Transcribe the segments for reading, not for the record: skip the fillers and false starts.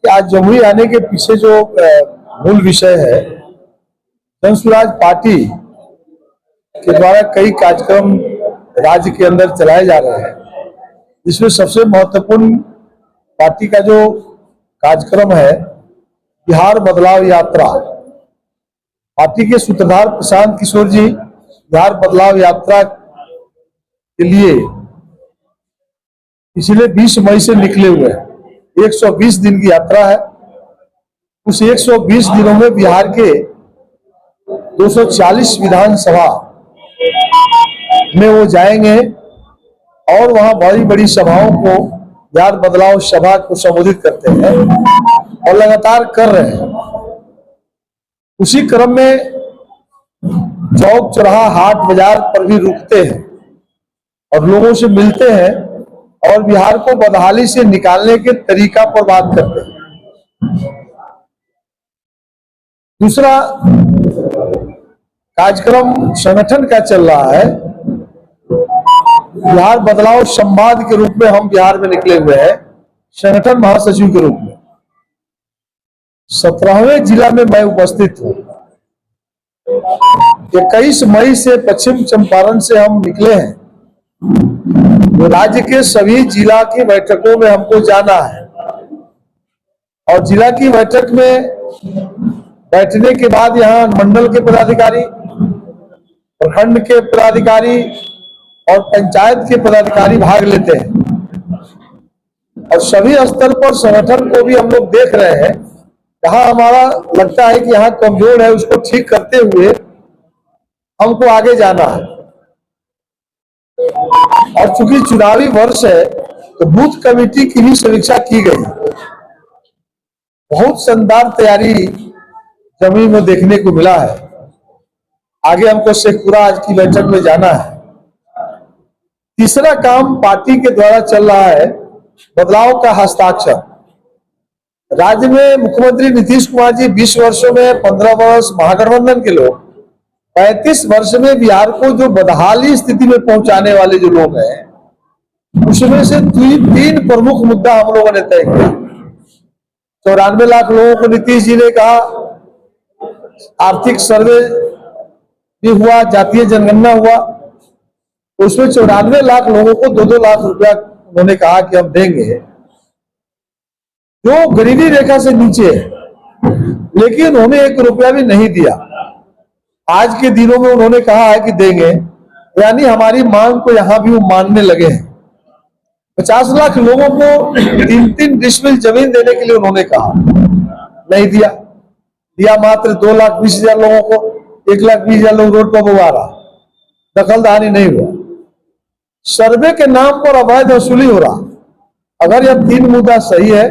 आज जमुई आने के पीछे जो मूल विषय है, जन स्वराज पार्टी के द्वारा कई कार्यक्रम राज्य के अंदर चलाए जा रहे हैं, जिसमें सबसे महत्वपूर्ण पार्टी का जो कार्यक्रम है बिहार बदलाव यात्रा। पार्टी के सूत्रधार प्रशांत किशोर जी बिहार बदलाव यात्रा के लिए पिछले 20 मई से निकले हुए हैं। 120 दिन की यात्रा है। उस 120 दिनों में बिहार के 240 विधानसभा में वो जाएंगे और वहां बड़ी बड़ी सभाओं को बिहार बदलाव सभा को संबोधित करते हैं और लगातार कर रहे हैं। उसी क्रम में चौक चौराहा हाट बाजार पर भी रुकते हैं और लोगों से मिलते हैं और बिहार को बदहाली से निकालने के तरीका पर बात करते हैं। दूसरा कार्यक्रम संगठन का चल रहा है, बिहार बदलाव संवाद के रूप में हम बिहार में निकले हुए हैं, संगठन महासचिव के रूप में। 17वें जिला में मैं उपस्थित हूं। 21 मई से पश्चिम चंपारण से हम निकले हैं। तो राज्य के सभी जिला की बैठकों में हमको जाना है और जिला की बैठक में बैठने के बाद यहाँ मंडल के पदाधिकारी, प्रखंड के पदाधिकारी और पंचायत के पदाधिकारी भाग लेते हैं और सभी स्तर पर संगठन को भी हम लोग देख रहे हैं। जहां हमारा लगता है कि यहाँ कमजोर है, उसको ठीक करते हुए हमको आगे जाना है। और चूंकि चुनावी वर्ष है तो बूथ कमेटी की भी समीक्षा की गई। बहुत शानदार तैयारी जमुई में देखने को मिला है। आगे हमको शेखपुरा आज की बैठक में जाना है। तीसरा काम पार्टी के द्वारा चल रहा है बदलाव का हस्ताक्षर। राज्य में मुख्यमंत्री नीतीश कुमार जी 20 वर्षों में 15 वर्ष महागठबंधन के लोग, 35 वर्ष में बिहार को जो बदहाली स्थिति में पहुंचाने वाले जो लोग हैं, उसमें से तीन प्रमुख मुद्दा हम लोगों ने तय किया। 94 लाख लोगों को नीतीश जी ने कहा, आर्थिक सर्वे भी हुआ, जातीय जनगणना हुआ, उसमें 94 लाख लोगों को 2-2 लाख रुपया उन्होंने कहा कि हम देंगे, जो गरीबी रेखा से नीचे है, लेकिन उन्हें 1 रुपया भी नहीं दिया। आज के दिनों में उन्होंने कहा है कि देंगे, यानी हमारी मांग को यहां भी वो मानने लगे हैं। 50 लाख लोगों को 3-3 डिसमिल जमीन देने के लिए उन्होंने कहा, नहीं दिया। दिया मात्र 2,20,000 लोगों को। 1,20,000 लोग रोड पर बुआ रहा, दखलदारी नहीं हुआ। सर्वे के नाम पर अवैध वसूली हो रहा। अगर यह 3 मुद्दा सही है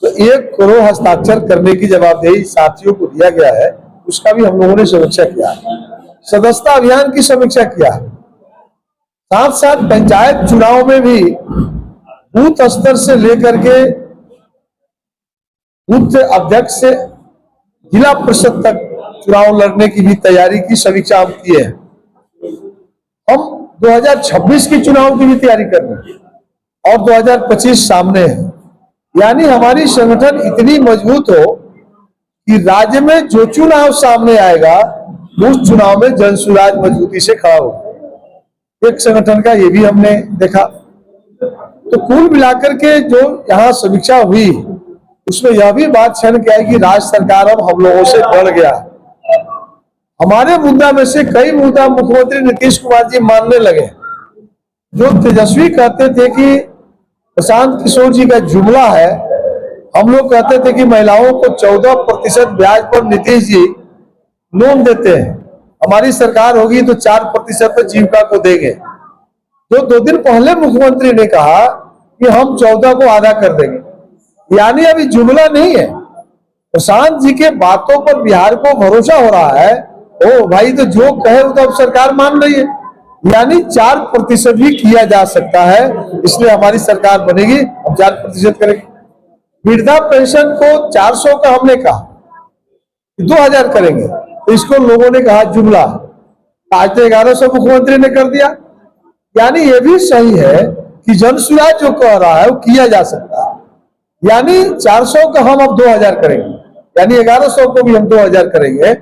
तो 1 करोड़ हस्ताक्षर करने की जवाबदेही साथियों को दिया गया है, उसका भी हम लोगों ने समीक्षा किया है। सदस्यता अभियान की समीक्षा किया है। साथ साथ पंचायत चुनाव में भी बूथ स्तर से लेकर के बूथ अध्यक्ष से जिला परिषद तक चुनाव लड़ने की भी तैयारी की समीक्षा हम किए हैं। हम 2026 की चुनाव की भी तैयारी कर रहे हैं और 2025 सामने है। यानी हमारी संगठन इतनी मजबूत हो कि राज्य में जो चुनाव सामने आएगा उस चुनाव में जन स्वराज मजबूती से खड़ा हो। एक संगठन का ये भी हमने देखा। तो कुल मिलाकर के जो यहाँ समीक्षा हुई उसमें यह भी बात छन के आई कि राज्य सरकार अब हम लोगों से डर गया। हमारे मुद्दा में से कई मुद्दा मुख्यमंत्री नीतीश कुमार जी मानने लगे। जो तेजस्वी कहते थे कि प्रशांत किशोर जी का जुमला है, हम लोग कहते थे कि महिलाओं को 14% ब्याज पर नीतीश जी लोन देते हैं, हमारी सरकार होगी तो 4% पर जीविका को देंगे। जो 2 दिन पहले मुख्यमंत्री ने कहा कि हम 14 को आधा कर देंगे, यानी अभी जुमला नहीं है। प्रशांत जी के बातों पर बिहार को भरोसा हो रहा है। ओ भाई, तो जो कहे वो तो अब सरकार मान रही है, यानी 4% भी किया जा सकता है। इसलिए हमारी सरकार बनेगी, हम 4% करेंगे। वृद्धा पेंशन को 400 का हमने कहा 2000 करेंगे, तो इसको लोगों ने कहा जुमला। आज तो 1100 मुख्यमंत्री ने कर दिया। यानी ये भी सही है कि जन स्वराज जो कह रहा है वो किया जा सकता है। यानी 400 का हम अब 2000 करेंगे, यानी 1100 को भी हम 2000 करेंगे।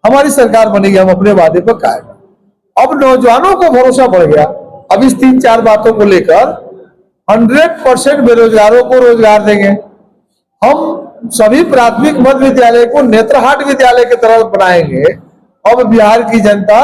हमारी सरकार बनेगी, हम अपने वादे पर कायम। अब नौजवानों को भरोसा बढ़ गया। अब इस 3-4 बातों को लेकर 100% बेरोजगारों को रोजगार देंगे। हम सभी प्राथमिक मध्य विद्यालय को नेत्रहाट विद्यालय की तरह बनाएंगे। अब बिहार की जनता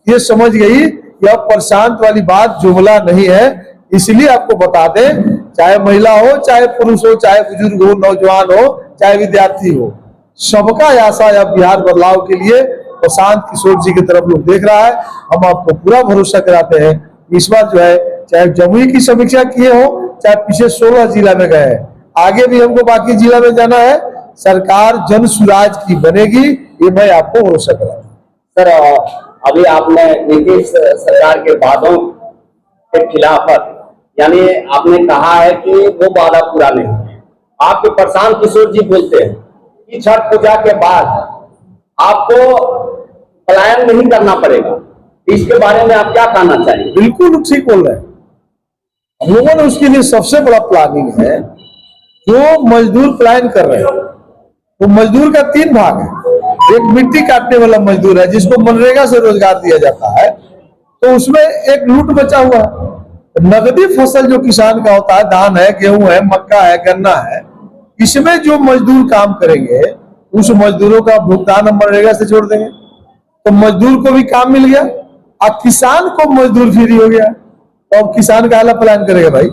ये समझ गई कि अब प्रशांत वाली बात जुमला नहीं है। इसलिए आपको बता दें, चाहे महिला हो, चाहे पुरुष हो, चाहे बुजुर्ग हो, नौजवान हो, चाहे विद्यार्थी हो, सबका आशा अब बिहार बदलाव के लिए प्रशांत किशोर जी की तरफ लोग देख रहा है। हम आपको पूरा भरोसा कराते हैं इस बार जो है, चाहे जमुई की समीक्षा किए हो, चाहे पिछले 16 जिला में गए, आगे भी हमको बाकी जिला में जाना है। सरकार जन सुराज की बनेगी, ये मैं आपको भरोसा कराता हूँ। सर, अभी आपने नीतीश सरकार के वादों के खिलाफ, यानी आपने कहा है कि वो वादा पूरा नहीं हुआ। आपके प्रशांत किशोर जी बोलते हैं कि छठ पूजा के बाद आपको पलायन नहीं करना पड़ेगा। इसके बारे में आप क्या कहना चाहिए? बिल्कुल ठीक बोल रहे हैं। हम लोगों ने उसके लिए सबसे बड़ा प्लानिंग है। जो मजदूर पलायन कर रहे हैं, तो मजदूर का 3 भाग है। एक मिट्टी काटने वाला मजदूर है जिसको मनरेगा से रोजगार दिया जाता है, तो उसमें एक लूट बचा हुआ है। नगदी फसल जो किसान का होता है, धान है, गेहूं है, मक्का है, गन्ना है, इसमें जो मजदूर काम करेंगे उस मजदूरों का भुगतान हम मनरेगा से छोड़ देंगे, तो मजदूर को भी काम मिल गया और किसान को मजदूर फ्री हो गया। तो अब किसान का हालत प्लान करेगा भाई,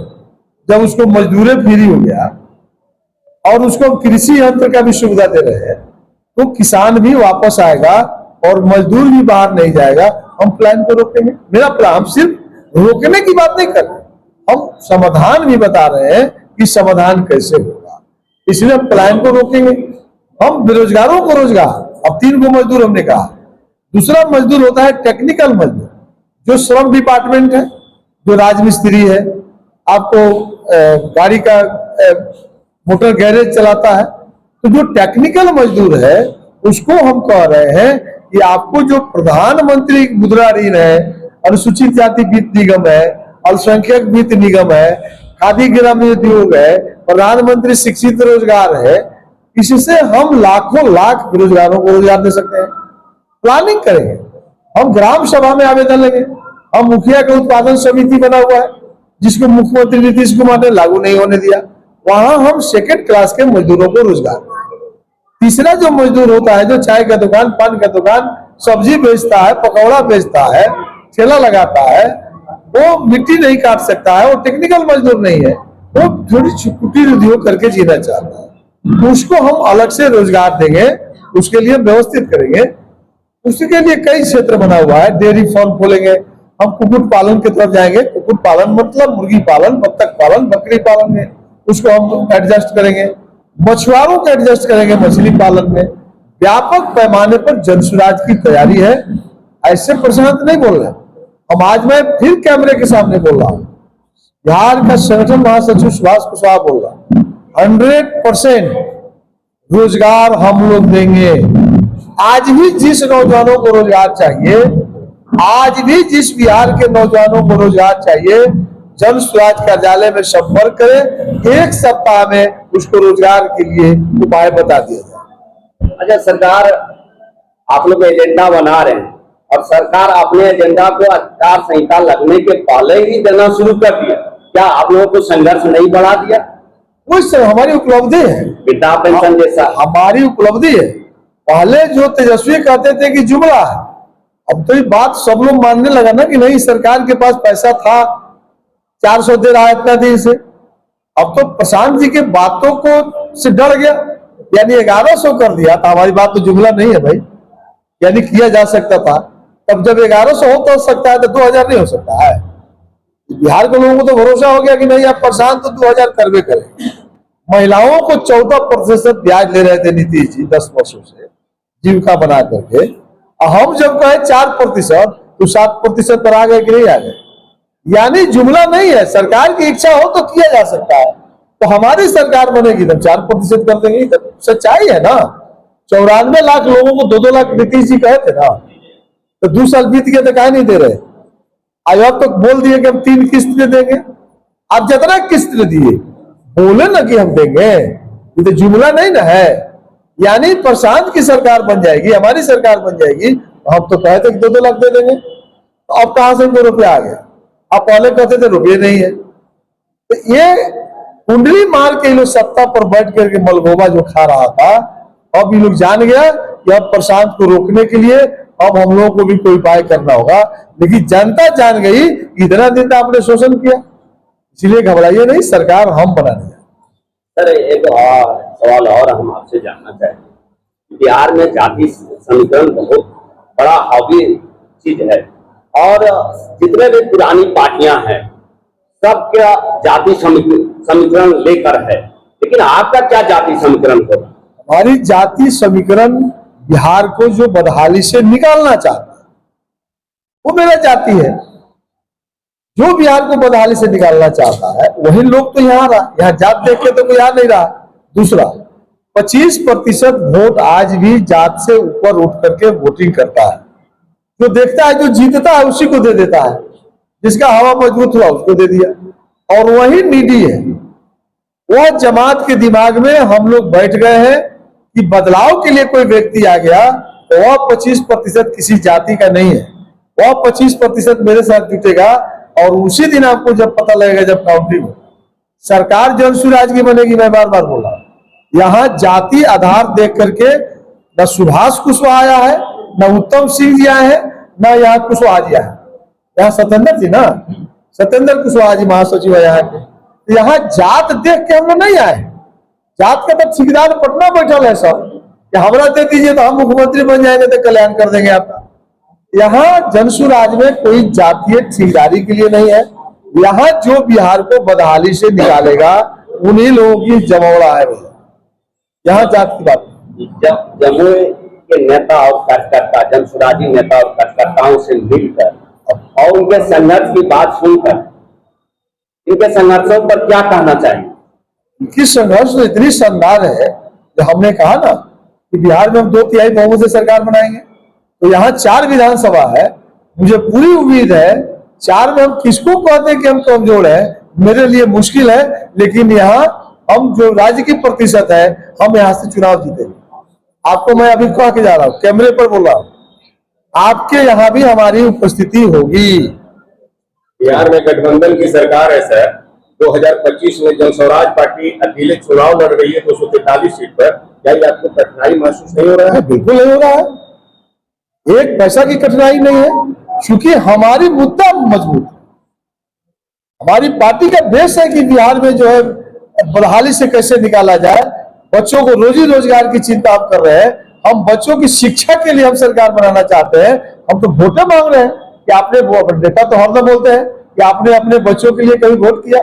जब उसको मजदूरें फ्री हो गया और उसको कृषि यंत्र का भी सुविधा दे रहे हैं, तो किसान भी वापस आएगा और मजदूर भी बाहर नहीं जाएगा। हम प्लान को रोकेंगे। मेरा प्लान, हम सिर्फ रोकने की बात नहीं कर रहे, हम समाधान भी बता रहे हैं कि समाधान कैसे होगा। इसलिए हम प्लान को रोकेंगे। हम बेरोजगारों को रोजगार, अब 3 को मजदूर हमने कहा। दूसरा मजदूर होता है टेक्निकल मजदूर, जो श्रम डिपार्टमेंट है, जो राजमिस्त्री है, आपको गाड़ी का मोटर गैरेज चलाता है, तो जो टेक्निकल मजदूर है उसको हम कह रहे हैं कि आपको जो प्रधानमंत्री मुद्रा ऋण है, अनुसूचित जाति वित्त निगम है, अल्पसंख्यक वित्त निगम है, खादी ग्रामीण उद्योग है, प्रधानमंत्री शिक्षित रोजगार है, इससे हम लाखों लाख बेरोजगारों को रोजगार दे सकते हैं। प्लानिंग करेंगे, हम ग्राम सभा में आवेदन लेंगे। हम मुखिया का उत्पादन समिति बना हुआ है जिसको मुख्यमंत्री नीतीश कुमार ने लागू नहीं होने दिया, वहां हम 2nd क्लास के मजदूरों को रोजगार देंगे। तीसरा जो मजदूर होता है, जो चाय का दुकान, पान का दुकान, सब्जी बेचता है, पकौड़ा बेचता है, ठेला लगाता है, वो मिट्टी नहीं काट सकता है, वो टेक्निकल मजदूर नहीं है, वो थोड़ी कुटीर उद्योग करके जीना चाहता है, उसको हम अलग से रोजगार देंगे, उसके लिए व्यवस्थित करेंगे। उसके लिए कई क्षेत्र बना हुआ है। डेयरी फार्म खोलेंगे, हम कुक्कुट पालन की तरफ जाएंगे। कुक्कुट पालन मतलब मुर्गी पालन, बत्तख पालन, बकरी पालन में उसको हम एडजस्ट करेंगे। मछुआरों को एडजस्ट करेंगे मछली पालन में। व्यापक पैमाने पर जनसुराज की तैयारी है। ऐसे प्रशांत नहीं बोल रहे हम, आज मैं फिर कैमरे के सामने बोल रहा हूं, बिहार का संगठन महासचिव सुभाष कुशवाहा बोल रहा, 100% रोजगार हम लोग देंगे। आज भी जिस नौजवानों को रोजगार चाहिए, आज भी जिस बिहार के नौजवानों को रोजगार चाहिए, जन स्वराज कार्यालय में संपर्क करें। 1 सप्ताह में उसको रोजगार के लिए उपाय बता दिया जाए। अच्छा, सरकार आप लोग एजेंडा बना रहे हैं और सरकार अपने एजेंडा को आचार संहिता लगने के पहले ही देना शुरू कर दिया, क्या आप लोगों को संघर्ष नहीं बढ़ा दिया? वो हमारी उपलब्धि है, वृद्धा पेंशन जैसा हमारी उपलब्धि है। पहले जो तेजस्वी कहते थे कि जुमला है, अब तो ये बात सब लोग मानने लगा ना कि नहीं, सरकार के पास पैसा था, 400 दे रहा है इतना दिन से। अब तो प्रशांत जी के बातों को से डर गया, यानी 1100 कर दिया। तो हमारी बात तो जुमला नहीं है भाई, यानी किया जा सकता था। तब जब 1100 हो तो सकता है, तो 2000 नहीं हो सकता है। बिहार के लोगों को तो भरोसा हो गया कि नहीं, आप प्रशांत तो 2000 करवे करें। महिलाओं को 14% ब्याज ले रहे थे नीतीश जी 10 वर्षों से जीविका बना करके, हम जब कहे 4% तो 7% पर आ गए कि नहीं आ गए। यानी जुमला नहीं है, सरकार की इच्छा हो तो किया जा सकता है। तो हमारी सरकार बनेगी तब 4% कर देंगे, तब सच्चाई है ना। 94 लाख लोगों को 2-2 लाख नीतीश जी कहे थे ना, तो 2 साल बीत गए तो काहे नहीं दे रहे। आयोग तो बोल दिए कि हम 3 किस्त में देंगे। आप जितना किस्त दिए बोले ना कि हम देंगे, ये तो जुमला नहीं ना है। यानी प्रशांत की सरकार बन जाएगी, हमारी सरकार बन जाएगी, हम तो कहते कि 2-2 लाख दे देंगे, तो अब कहां से इनको रुपया आ गया? आप पहले कहते थे रुपये नहीं है। तो ये कुंडली मार के लोग सत्ता पर बैठ करके मलगोबा जो खा रहा था, अब ये लोग जान गया कि अब प्रशांत को रोकने के लिए अब हम लोगों को भी कोई उपाय करना होगा। लेकिन जनता जान गई, इतना दिन तो आपने शोषण किया, इसलिए घबराइए नहीं, सरकार हम बना देंगे। सर एक सवाल और हम आपसे जानना चाहेंगे। बिहार में जाति समीकरण बहुत बड़ा हावी चीज है और जितने भी पुरानी पार्टियां हैं सबका जाति समीकरण लेकर है, लेकिन आपका क्या जाति समीकरण होगा? हमारी जाति समीकरण बिहार को जो बदहाली से निकालना चाहता है वो मेरा जाति है। जो बिहार को बदहाली से निकालना चाहता है वही लोग तो यहाँ रहा, यहाँ जात देख के तो कोई यहाँ नहीं रहा। दूसरा, 25% वोट आज भी जात से ऊपर उठ करके वोटिंग करता है। जो देखता है, जो जीतता है उसी को दे देता है, जिसका हवा मजबूत हुआ उसको दे दिया, और वही नीडी है। वह जमात के दिमाग में हम लोग बैठ गए हैं कि बदलाव के लिए कोई व्यक्ति आ गया तो वह 25% किसी जाति का नहीं है, वह 25% मेरे साथ जुटेगा। और उसी दिन आपको जब पता लगेगा, जब काउंटिंग हो, सरकार जनसुराज की बनेगी। मैं बार बार बोला, यहाँ जाति आधार देख करके न सुभाष कुशवाहा आया है, न उत्तम सिंह जी आए हैं, न यहाँ कुशवाहा जी आए हैं। यहाँ सत्येंद्र जी ना, सत्येंद्र कुशवाहा जी महासचिव है यहाँ के। यहाँ जात देख के हम लोग नहीं आए। जात का तो ठेकेदार पटना बैठल है सब कि हमरा दे दीजिए तो हम मुख्यमंत्री बन जाएंगे तो कल्याण कर देंगे आपका। यहाँ जनसुराज में कोई जातीय ठेकेदारी के लिए नहीं है। यहाँ जो बिहार को बदहाली से निकालेगा उन्हीं लोगों की जमौड़ा है। यहाँ जात की बात जब जमुई के नेता और कार्यकर्ता जनसुराजी नेता और कार्यकर्ताओं से मिलकर और उनके संघर्ष की बात सुनकर इनके संघर्षों पर क्या कहना चाहिए? इनकी संघर्ष तो इतनी शानदार है जो हमने कहा ना कि बिहार में हम 2/3 बहुमत से सरकार बनाएंगे। तो यहाँ 4 विधानसभा है, मुझे पूरी उम्मीद है 4 में हम किसको कहते हैं कि हम कमजोर है, मेरे लिए मुश्किल है। लेकिन यहाँ हम जो राज्य की प्रतिशत है, हम यहाँ से चुनाव जीतेंगे। आपको मैं अभी कह के जा रहा हूँ, कैमरे पर बोल रहा हूँ, आपके यहाँ भी हमारी उपस्थिति होगी। बिहार में गठबंधन की सरकार है सर। 2025 में जनस्वराज पार्टी अकेले चुनाव लड़ रही है 243 सीट पर। क्या ये आपको कठिनाई महसूस नहीं हो रहा है? बिल्कुल नहीं हो रहा है, एक पैसा की कठिनाई नहीं है, क्योंकि हमारी मुद्दा मजबूत है। हमारी पार्टी का बेस है कि बिहार में जो है बदहाली से कैसे निकाला जाए। बच्चों को रोजी रोजगार की चिंता आप कर रहे हैं, हम बच्चों की शिक्षा के लिए हम सरकार बनाना चाहते हैं। हम तो वोटें मांग रहे हैं कि आपने, नेता तो हरदम बोलते हैं कि आपने अपने बच्चों के लिए कभी वोट किया,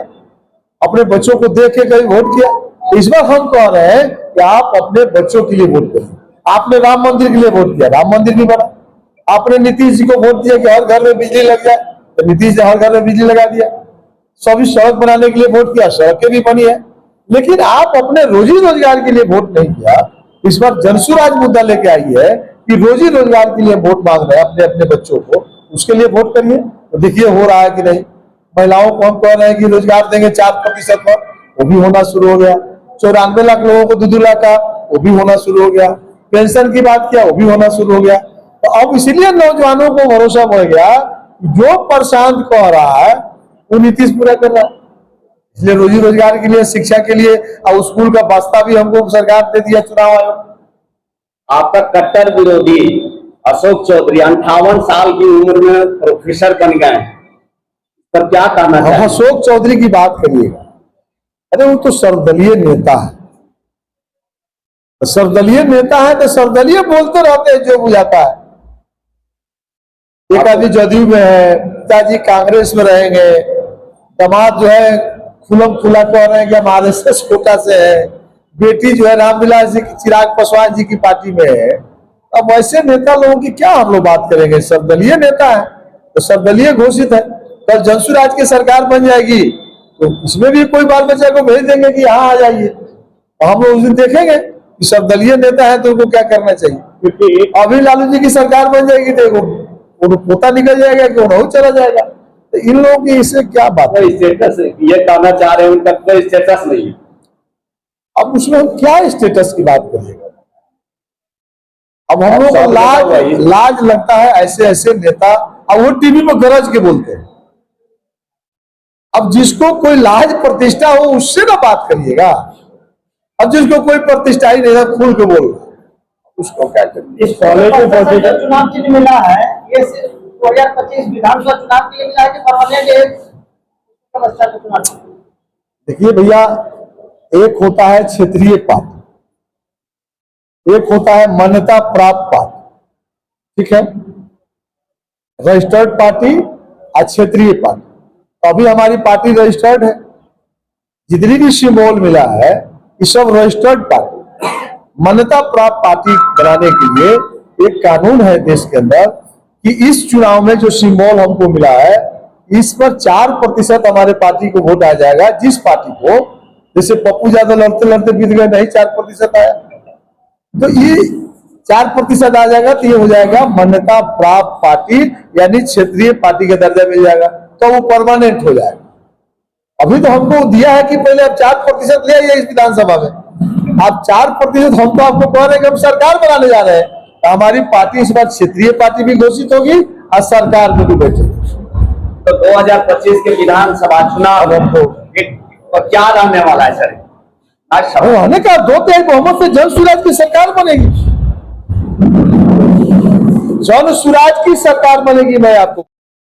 अपने बच्चों को देख के कभी वोट किया। इस बार हम कह रहे हैं कि आप अपने बच्चों के लिए वोट करें। आपने राम मंदिर के लिए वोट किया, राम मंदिर नहीं बना। आपने नीतीश जी को वोट दिया कि हर घर में बिजली लग जाए, तो नीतीश जी हर घर में बिजली लगा दिया। सभी सड़क बनाने के लिए वोट किया, सड़कें भी बनी है। लेकिन आप अपने रोजी रोजगार के लिए वोट नहीं किया। इस बार जनसुराज मुद्दा लेके आई है कि रोजी रोजगार के लिए वोट मांग रहे हैं अपने अपने बच्चों को, उसके लिए वोट करिए। तो देखिए हो रहा है कि नहीं। महिलाओं को हम कह रहे हैं कि रोजगार देंगे 4% पर, वो भी होना शुरू हो गया। 94 लाख लोगों को 2-2 लाख का, वो भी होना शुरू हो गया। पेंशन की बात किया, वो भी होना शुरू हो गया। तो अब इसलिए नौजवानों को भरोसा बढ़ गया, जो प्रशांत कह रहा है वो नीतीश पूरा कर रहा है। इसलिए रोजी रोजगार के लिए, शिक्षा के लिए और स्कूल का बस्ता भी हमको सरकार दे दिया चुनाव आयोग। आपका कट्टर विरोधी अशोक चौधरी 58 साल की उम्र में प्रोफेसर बन गए, पर क्या कहना चाहिए? अशोक चौधरी की बात करिएगा, अरे वो तो सर्वदलीय नेता है। तो सर्वदलीय नेता है तो सर्वदलीय बोलते रहते हैं जो बुझाता है। एक आदमी जदयू में है, पिताजी कांग्रेस में रहेंगे, दामाद जो है खुलम खुला कह रहे हैं कि हम RSS कोटा से है, बेटी जो है रामविलास जी की, चिराग पासवान जी की पार्टी में है। अब ऐसे नेता लोगों की क्या हम लोग बात करेंगे? सर्वदलीय नेता है तो सर्वदलीय घोषित है। कल जनसुराज की सरकार बन जाएगी तो इसमें भी कोई बाल बच्चा को भेज देंगे कि यहाँ आ जाइए, तो हम लोग उस दिन देखेंगे कि सर्वदलीय नेता है तो उनको क्या करना चाहिए। क्योंकि अभी लालू जी की सरकार बन जाएगी तो वो पोता निकल जाएगा कि वो चला जाएगा। तो इन लोगों की इससे क्या बात है? स्टेटस ये कहना चाह रहे हैं, उनका कोई स्टेटस नहीं है। अब उसमें हम क्या स्टेटस की बात करिएगा? अब हम लोग को लाज लगता है ऐसे ऐसे नेता, अब वो टीवी में गरज के बोलते हैं। अब जिसको कोई लाज प्रतिष्ठा हो उससे ना बात करिएगा। अब जिसको कोई प्रतिष्ठा ही नहीं है खुल के बोल रहा है, उसको क्या करिए? इस कॉलेज में जो चुनाव चिन्ह मिला है ये 2025 विधानसभा चुनाव के लिए मिला है कि परमानेंट समस्या का चुनाव? देखिए भैया, एक होता है क्षेत्रीय पार्टी, एक होता है मान्यता प्राप्त पार्टी, ठीक है, रजिस्टर्ड पार्टी और क्षेत्रीय पार्टी। तो अभी हमारी पार्टी रजिस्टर्ड है, जितनी भी सिंबल मिला है ये सब रजिस्टर्ड पार्टी। मान्यता प्राप्त पार्टी बनाने के लिए एक कानून है देश के अंदर कि इस चुनाव में जो सिंबल हमको मिला है इस पर 4% हमारे पार्टी को वोट आ जाएगा। जिस पार्टी को, जैसे पप्पू यादव लड़ते लड़ते बीत गए, नहीं 4% आया, तो ये 4% आ जाएगा तो ये हो जाएगा मान्यता प्राप्त पार्टी, यानी क्षेत्रीय पार्टी का दर्जा मिल जाएगा, तो वो परमानेंट हो जाएगा। अभी तो हमको दिया है कि पहले आप 4% ले आइए इस विधानसभा में, आप 4%, हम तो आपको कह रहे हैं कि हम सरकार बनाने जा रहे हैं, तो हमारी पार्टी इस बार क्षेत्रीय पार्टी भी घोषित होगी और सरकार में भी बैठेगी। तो 2025 के विधानसभा चुनाव हमको क्या रहने वाला है सर? रहने का 2/3 बहुमत से जन स्वराज की सरकार बनेगी, जन स्वराज की सरकार बनेगी। मैं आपको